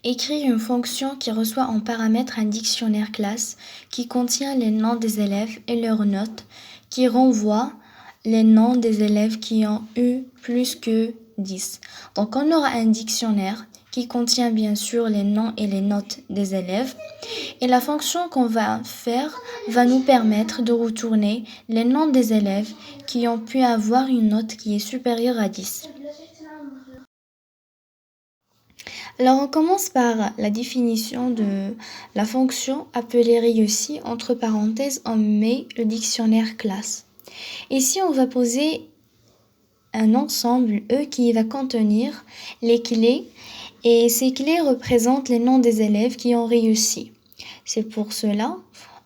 Écris une fonction qui reçoit en paramètre un dictionnaire classe qui contient les noms des élèves et leurs notes, qui renvoie les noms des élèves qui ont eu plus que 10. Donc on aura un dictionnaire qui contient bien sûr les noms et les notes des élèves. Et la fonction qu'on va faire va nous permettre de retourner les noms des élèves qui ont pu avoir une note qui est supérieure à 10. Alors on commence par la définition de la fonction appelée réussi. Entre parenthèses, on met le dictionnaire classe. Ici, on va poser un ensemble E qui va contenir les clés et ces clés représentent les noms des élèves qui ont réussi. C'est pour cela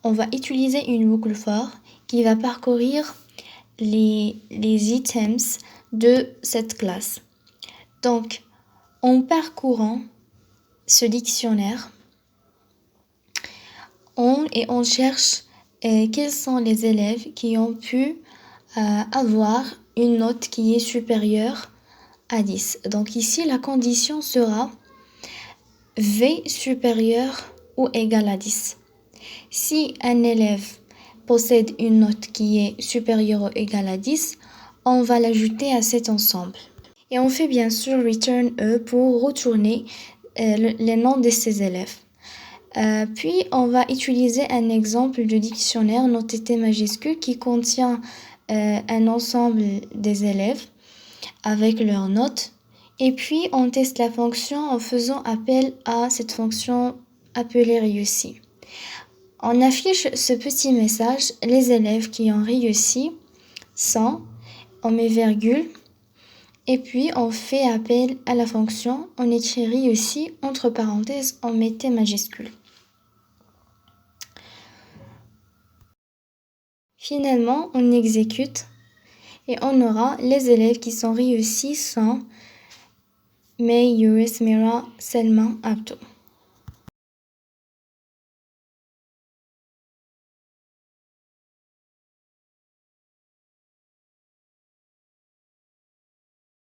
on va utiliser une boucle for qui va parcourir les items de cette classe. Donc, en parcourant ce dictionnaire, on cherche quels sont les élèves qui ont pu avoir une note qui est supérieure à 10. Donc ici, la condition sera V supérieur ou égal à 10. Si un élève possède une note qui est supérieure ou égale à 10, on va l'ajouter à cet ensemble. Et on fait bien sûr return E pour retourner les noms de ces élèves. Puis on va utiliser un exemple de dictionnaire noté T majuscule qui contient un ensemble des élèves avec leurs notes. Et puis on teste la fonction en faisant appel à cette fonction appelée réussi. On affiche ce petit message, les élèves qui ont réussi sont, on met virgule, et puis on fait appel à la fonction, on écrit réussi, entre parenthèses, on met T majuscule. Finalement, on exécute et on aura les élèves qui sont réussis sont May, Yuris, Mira, Selma, Abdo.